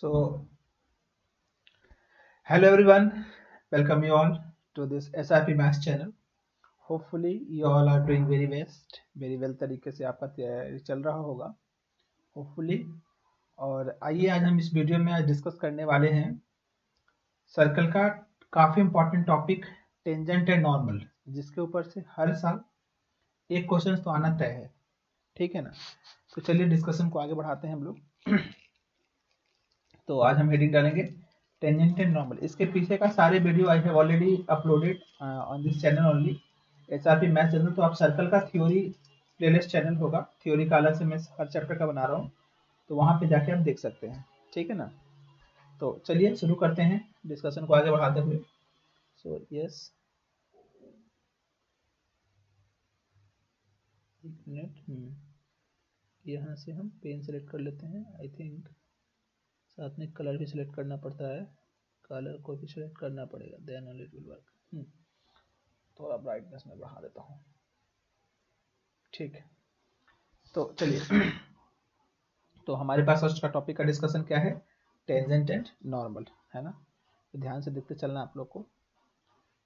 So, hello everyone, welcome you all to this SRP Maths channel. Hopefully you all are doing very well तरीके से आपका तैयारी चल रहा होगा hopefully। और आइए आज हम इस वीडियो में आज डिस्कस करने वाले हैं सर्कल का काफ़ी important topic tangent and normal, जिसके ऊपर से हर साल एक क्वेश्चन तो आना तय है, ठीक है ना। तो चलिए डिस्कशन को आगे बढ़ाते हैं हम लोग। तो आज हम हेडिंग डालेंगे टेंजेंट एंड नॉर्मल। इसके पीछे का सारे video I have already uploaded on this channel only, SRP maths channel. तो आप सर्कल का थ्योरी प्लेलिस्ट चैनल होगा, थ्योरी का अलग से मैं हर चैप्टर का बना रहा हूँ, तो वहाँ पे जाके आप देख सकते हैं, ठीक है ना। तो चलिए शुरू करते हैं डिस्कशन को आगे बढ़ाते हुए। सो यस, एक मिनट, यहाँ से हम पेन सेलेक्ट कर लेते हैं। आई थिंक साथ में कलर भी सिलेक्ट करना पड़ता है, कलर को भी सिलेक्ट करना पड़ेगा, then only it will work. थोड़ा ब्राइटनेस में बढ़ा देता हूँ, ठीक है। तो चलिए तो हमारे पास आज का टॉपिक का डिस्कशन क्या है, टेंजेंट एंड नॉर्मल, है ना। तो ध्यान से देखते चलना आप लोग को।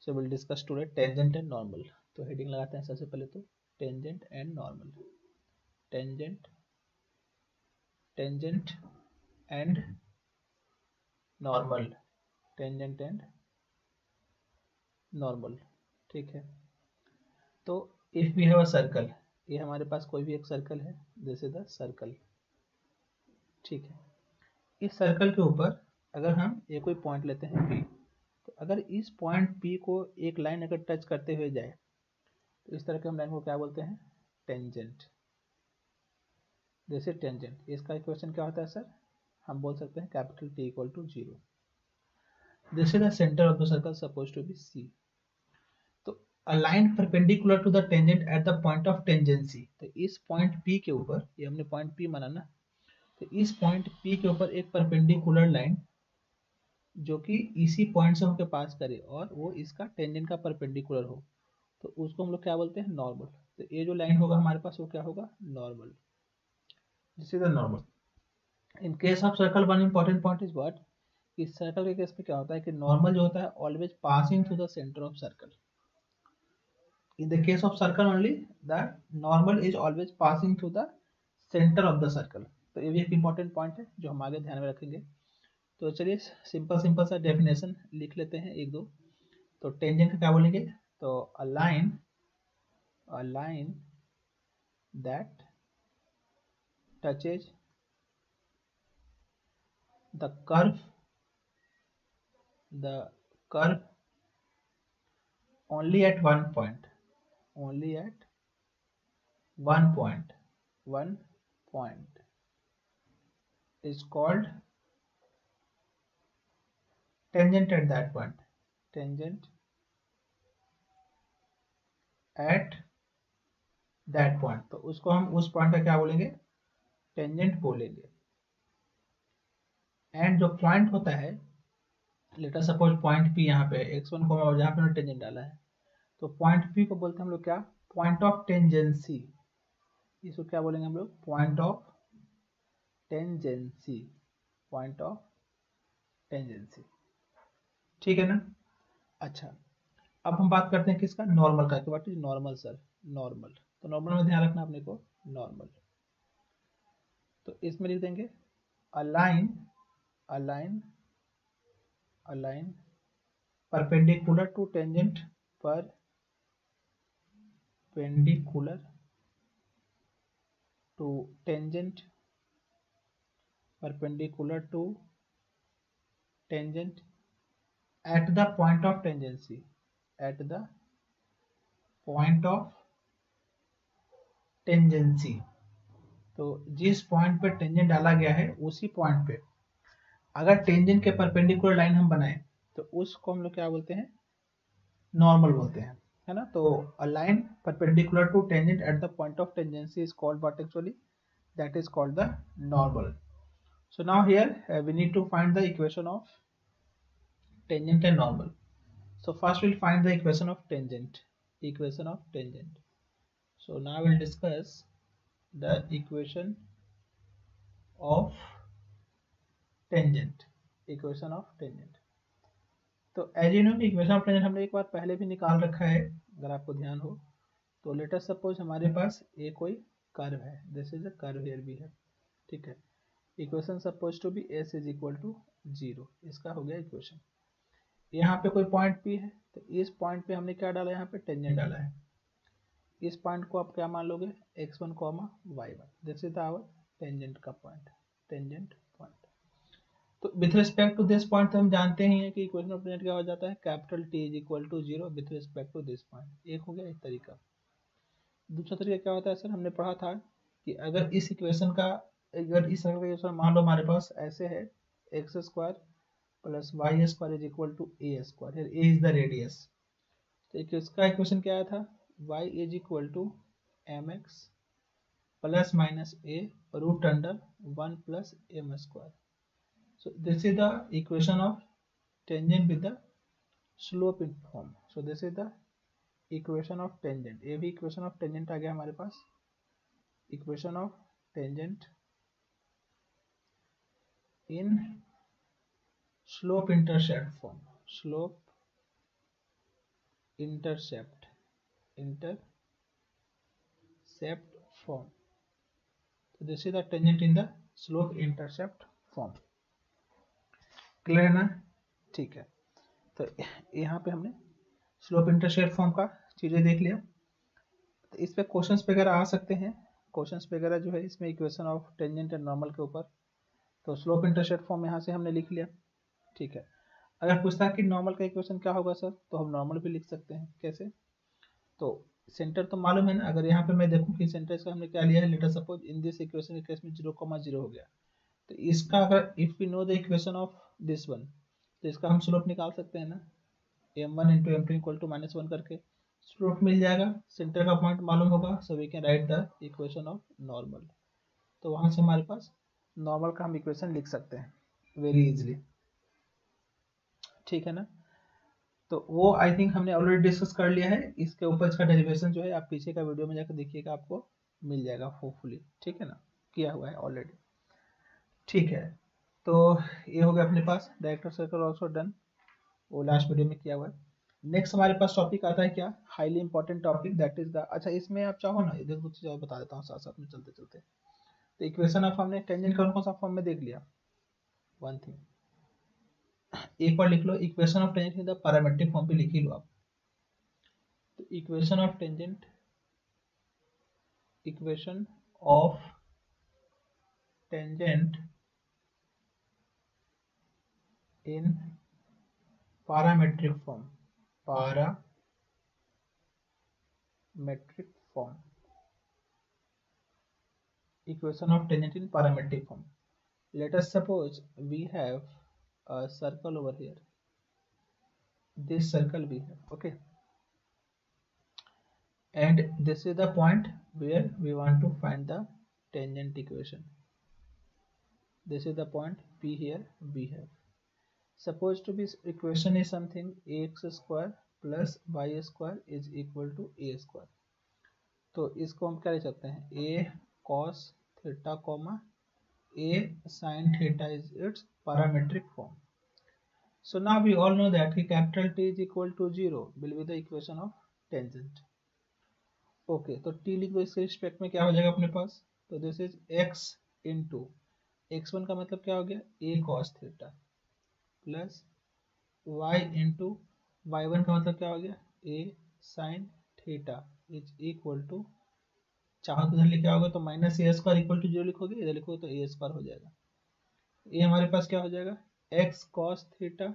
So will discuss today tangent and normal. तो हेडिंग लगाते हैं सबसे पहले तो tangent and normal, tangent tangent and normal, tangent and normal, ठीक है। तो if we have a circle, ये हमारे पास कोई भी एक सर्कल है, दिस इज द सर्कल, ठीक है। इस सर्कल के ऊपर अगर हम ये कोई पॉइंट लेते हैं P, तो अगर इस पॉइंट P को एक लाइन अगर टच करते हुए जाए तो इस तरह के हम लाइन को क्या बोलते हैं, टेंजेंट। जैसे टेंजेंट, इसका इक्वेशन क्या होता है सर, हम बोल सकते हैं capital T equal to 0। This is the centre of the circle suppose to be C। तो a line perpendicular to the tangent at the point of tangency, तो इस पॉइंट P के ऊपर, ये हमने पॉइंट P माना ना, तो इस पॉइंट P के ऊपर एक परपेंडिकुलर लाइन जो कि इसी पॉइंट से होकर पास करे और वो इसका टेंजेंट का परपेंडिकुलर हो, तो उसको हम लोग क्या बोलते हैं, नॉर्मल। तो ये जो लाइन होगा हमारे पास वो क्या होगा, normal, this is the normal. In case of circle one important point is what, इस सर्कल के केस में क्या होता है कि नॉर्मल जो होता है always passing through the centre of circle. In the case of circle only, the normal is always passing through the center of the circle। तो ये भी एक इम्पॉर्टेंट पॉइंट है जो हम आगे ध्यान में रखेंगे। तो चलिए सिंपल सा डेफिनेशन लिख लेते हैं एक दो। तो टेंजेंट का क्या बोलेंगे, तो a line that touches the curve only at one point, only at one point is called tangent at that point, tangent at that point। तो उसको हम उस पॉइंट का क्या बोलेंगे, टेंजेंट बोलेंगे। एंड जो पॉइंट होता है, let us suppose point P यहाँ पे x1 को जहाँ पे टेंजेंट डाला है, तो पॉइंट P को बोलते हैं हम लोग क्या, पॉइंट ऑफ टेंजेंसी। इसको क्या बोलेंगे हम लोग, point of tangency, point of tangency, ठीक है ना। अच्छा, अब हम बात करते हैं किसका, नॉर्मल का। What is normal sir, normal. तो नॉर्मल में ध्यान रखना अपने को, नॉर्मल। तो इसमें लिख देंगे a line perpendicular to tangent, perpendicular to tangent, perpendicular to tangent at the point of tangency, at the point of tangency। तो जिस पॉइंट पे टेंजेंट डाला गया है उसी पॉइंट पे अगर टेंजेंट के परपेंडिकुलर लाइन हम बनाए तो उसको हम लोग क्या बोलते हैं, नॉर्मल बोलते हैं, है ना। तो a line perpendicular to tangent at the point of tangency is called what actually, that is called the normal। So now here we need to find the equation of tangent and normal। So first we'll find the equation of tangent, so now we'll discuss the equation of tangent, equation of tangent. तो as you know equation of tangent हमने एक बार पहले भी निकाल रखा है, अगर आपको ध्यान हो तो। लेट अस सपोज हमारे पास ये कोई कर्व है, this is a curve here भी है, ठीक है। Equation suppose to be S is equal to 0, इसका हो गया इक्वेशन। यहाँ पे कोई पॉइंट पी है, तो इस पॉइंट पे हमने क्या डाला, यहाँ पे टेंजेंट डाला है। इस पॉइंट को आप क्या मान लोगे, x1, y1, this is our tangent का पॉइंट, टेंजेंट पॉइंट। तो with respect to this point तो हम जानते ही हैं कि इक्वेशन ऑफ टेंजेंट क्या हो जाता है, capital T is equal to 0 with respect to this point. एक हो गया एक तरीका। दूसरा तरीका क्या होता है सर, हमने पढ़ा था कि अगर इस इक्वेशन का, अगर इस इक्वेशन मान लो हमारे पास ऐसे है, x square plus y square is equal to a square, a is the radius. तो इसका इक्वेशन क्या आया था, y is equal to m x plus minus a root under 1 plus m square. So this is the equation of tangent with the slope in form. So this is the equation of tangent, ये भी equation of tangent आ गया हमारे पास, equation of tangent in slope intercept form, slope intercept form. So this is the tangent in the slope intercept form. Clear है ना, ठीक है। तो यहाँ पे हमने स्लोप इंटरसेप्ट फॉर्म का चीजें देख लिया। तो इस पे क्वेश्चंस वगैरह आ सकते हैं, क्वेश्चंस वगैरह जो है इसमें equation of tangent and normal के ऊपर। तो स्लोप इंटरसेप्ट फॉर्म यहाँ से हमने लिख लिया, ठीक है। अगर पूछता है कि नॉर्मल का इक्वेशन क्या होगा सर, तो हम नॉर्मल भी लिख सकते हैं। कैसे, तो सेंटर तो मालूम है ना। अगर यहाँ पे मैं देखूं कि सेंटर से हमने क्या लिया है, let us suppose in this equation के केस में 0,0 हो गया, तो इसका अगर if we know the equation of this one, तो इसका हम स्लोप निकाल सकते हैं ना, m1 into m2 equal to -1 करके स्लोप मिल जाएगा, सेंटर का पॉइंट मालूम होगा, so we can write the equation of normal. तो वहां से हमारे पास नॉर्मल का हम इक्वेशन लिख सकते हैं वेरी इजिली, ठीक है ना। तो वो आई थिंक हमने ऑलरेडी डिस्कस कर लिया है, इसके ऊपर इसका डेरिवेशन जो है आप पीछे का वीडियो में जाकर देखिएगा, आपको मिल जाएगा होपफुली, ठीक है ना, किया हुआ है ऑलरेडी, ठीक है। तो ये हो गया अपने पास डायरेक्टर सर्कल ऑल्सो डन, वो लास्ट वीडियो में किया हुआ है। नेक्स्ट हमारे पास टॉपिक आता है क्या, highly important topic, that is the, अच्छा इसमें आप चाहो ना इधर कुछ चीज़ बता देता हूँ साथ साथ में चलते चलते। तो इक्वेशन ऑफ हमने टेंजेंट कौन सा फॉर्म में देख लिया, वन थिंग एक बार लिख लो, equation of tangent in the parametric form पे लिख ही लो आप। तो equation of tangent, equation of tangent in parametric form, parametric form, equation of tangent in parametric form. Let us suppose we have a circle over here, this circle we have, okay, and this is the point where we want to find the tangent equation. This is the point P here we have. Suppose to be equation is something ax square plus y square is equal to a square. तो इसको हम क्या लिख सकते हैं, a cos theta comma a sin theta is its parametric form. So now we all know that capital T is equal to 0 will be the equation of tangent. Okay, तो t लिख दो, इसके रिस्पेक्ट में क्या हो जाएगा अपने पास, तो this is x into x1 का मतलब क्या हो गया, a cos theta plus y into y1 का मतलब क्या हो गया, a sin theta is equal to, चाहो तो इधर लिखा होगा तो minus a square equal to 0 लिखोगे, इधर लिखोगे तो a स्क्वायर हो जाएगा। ये हमारे पास क्या हो जाएगा, x cos theta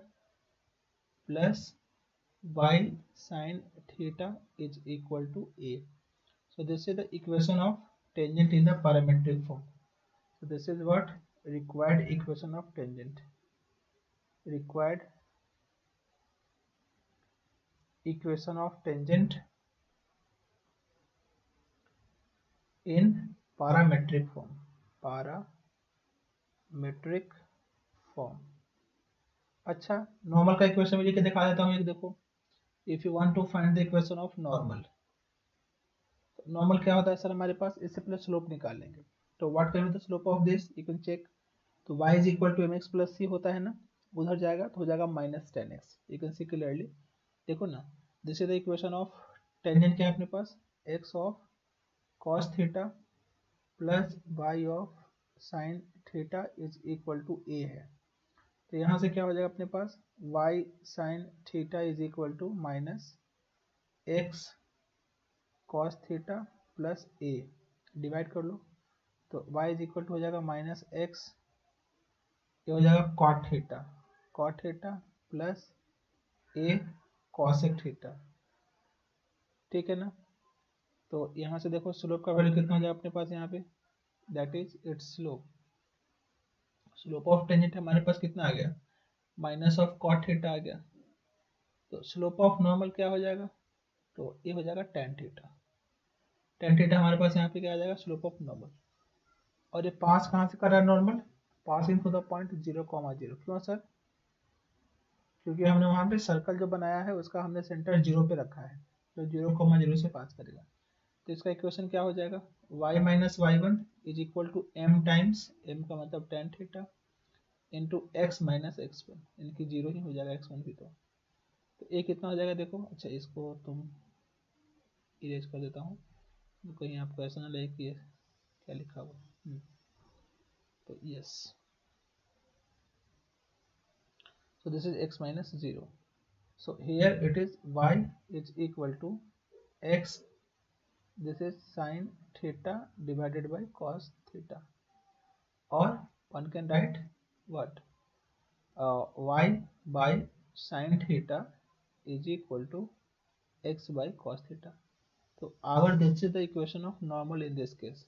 plus y sin theta is equal to a. So this is the equation of tangent in the parametric form. So this is what required equation of tangent. Required equation of tangent in parametric form. Parametric form. अच्छा, normal का equation में लिख के दिखा देता हूँ, एक देखो, if you want to find the equation of normal, normal क्या होता है सर हमारे पास, इससे पहले स्लोप निकाल लेंगे। तो what can be the slope of this, you can check तो y is equal to mx plus c होता है ना, उधर जाएगा तो हो जाएगा minus 10x। You can see clearly, देखो ना, this is the equation of tangent क्या है अपने पास, x of cos theta plus y of sin theta is equal to a है। तो यहाँ से क्या हो जाएगा अपने पास, y sin theta is equal to minus x cos theta plus a, divide कर लो तो y इज इक्वल टू हो जाएगा माइनस x, ये हो जाएगा cot theta plus a cosec theta, ठीक है ना। तो यहाँ से देखो स्लोप का वैल्यू कितना हो जाएगा अपने पास यहाँ पे, that is it's slope of tangent हमारे पास कितना आ गया, माइनस ऑफ cot थीटा आ गया। तो स्लोप ऑफ नॉर्मल क्या हो जाएगा, तो ये हो जाएगा tan थीटा हमारे पास यहाँ पे क्या आ जाएगा, स्लोप ऑफ नॉर्मल। और ये पास कहाँ से कर रहा है normal, passing through the point 0,0। क्यों सर, क्योंकि हमने वहाँ पे सर्कल जो बनाया है उसका हमने सेंटर 0 पे रखा है, तो 0,0 से पास करेगा। तो इसका इक्वेशन क्या हो जाएगा, y minus y1 is equal to m times, m का मतलब tan theta, into x minus x1, इनकी 0 ही हो जाएगा x1 भी। तो ये कितना हो जाएगा देखो, अच्छा इसको तुम इरेज कर देता हूँ, कहीं आपको ऐसा ना लगे कि ये क्या लिखा हुआ। तो yes, so this is x minus 0, so here it is y is equal to x, this is sin theta divided by cos theta, or one can write what, y by sin theta is equal to x by cos theta। तो our this is the equation of normal in this case,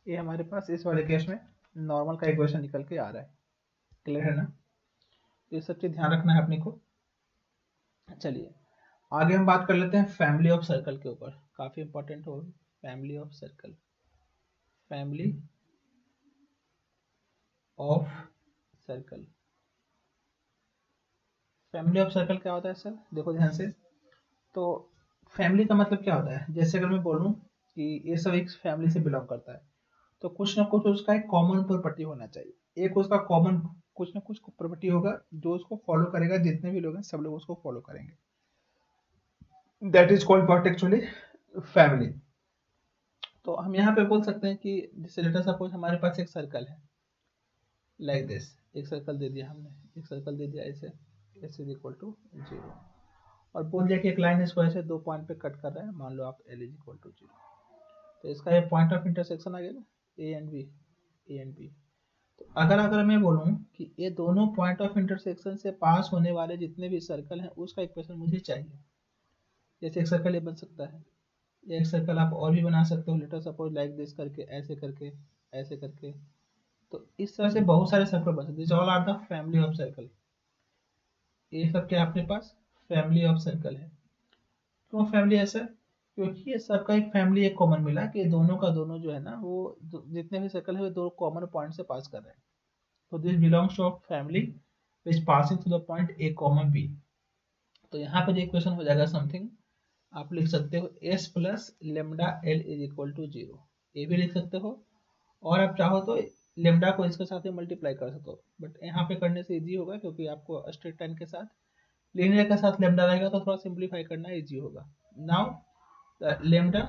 ये हमारे पास इस वाले case में normal का equation निकल के आ रहा है, क्लियर है ना। ये सब चीज ध्यान रखना है अपने को। चलिए आगे हम बात कर लेते हैं फैमिली ऑफ सर्कल के ऊपर, काफी इंपॉर्टेंट हो family of circle. Family of circle, family of circle क्या होता है सर, देखो ध्यान से। तो फैमिली का मतलब क्या होता है, जैसे अगर मैं बोलूं कि ये सब एक फैमिली से बिलोंग करता है, तो कुछ ना कुछ उसका एक कॉमन प्रॉपर्टी होना चाहिए, एक उसका कॉमन कुछ ना कुछ प्रॉपर्टी होगा जो उसको फॉलो करेगा, जितने भी लोग हैं सब लोग उसको फॉलो करेंगे, that is called what actually, family. तो हम यहाँ पे बोल सकते हैं कि जैसे लेट अस सपोज हमारे पास एक सर्कल है लाइक दिस, एक सर्कल दे दिया हमने, एक सर्कल दे दिया ऐसे, s इज इक्वल टू 0, और बोल दिया कि एक लाइन इसको ऐसे दो पॉइंट पे कट कर रहा है, मान लो आप l इज इक्वल टू 0, तो इसका ये पॉइंट ऑफ इंटरसेक्शन आ गया ना, a एंड b। तो अगर मैं बोलूं कि ये दोनों पॉइंट ऑफ इंटरसेक्शन से पास होने वाले जितने भी सर्कल हैं उसका इक्वेशन मुझे चाहिए, जैसे एक सर्कल ये बन सकता है, या एक सर्कल आप और भी बना सकते हो, late us suppose like this करके, ऐसे करके, ऐसे करके। तो इस तरह से बहुत सारे सर्कल बन सकते हैं, all are the family of circle. ये सब क्या अपने पास फैमिली ऑफ सर्कल है। क्यों फैमिली है सर, क्योंकि ये सबका एक फैमिली एक कॉमन मिला कि दोनों का दोनों जो है ना वो जितने भी सर्कल है वो दो कॉमन पॉइंट से पास कर रहे हैं। तो this belongs to family which passing through the point a comma b। तो यहाँ पर इक्वेशन हो जाएगा समथिंग, आप लिख सकते हो s plus lambda l is equal to 0, ये भी लिख सकते हो, और आप चाहो तो लेमडा को इसके साथ मल्टीप्लाई कर सकते हो, बट यहाँ पे करने से इजी होगा क्योंकि आपको स्ट्रेट लाइन के साथ लीनियर के साथ लेमडा रहेगा तो थोड़ा सिंप्लीफाई करना इजी होगा। Now the lambda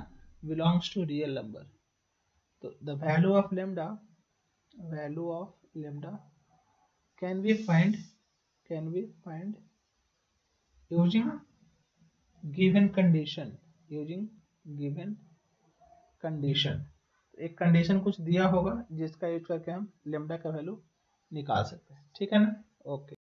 belongs to real number, तो the value of lambda can be find using given condition, एक कंडीशन कुछ दिया होगा जिसका यूज करके हम लेमडा का वैल्यू निकाल सकते हैं, ठीक है ना। ओके।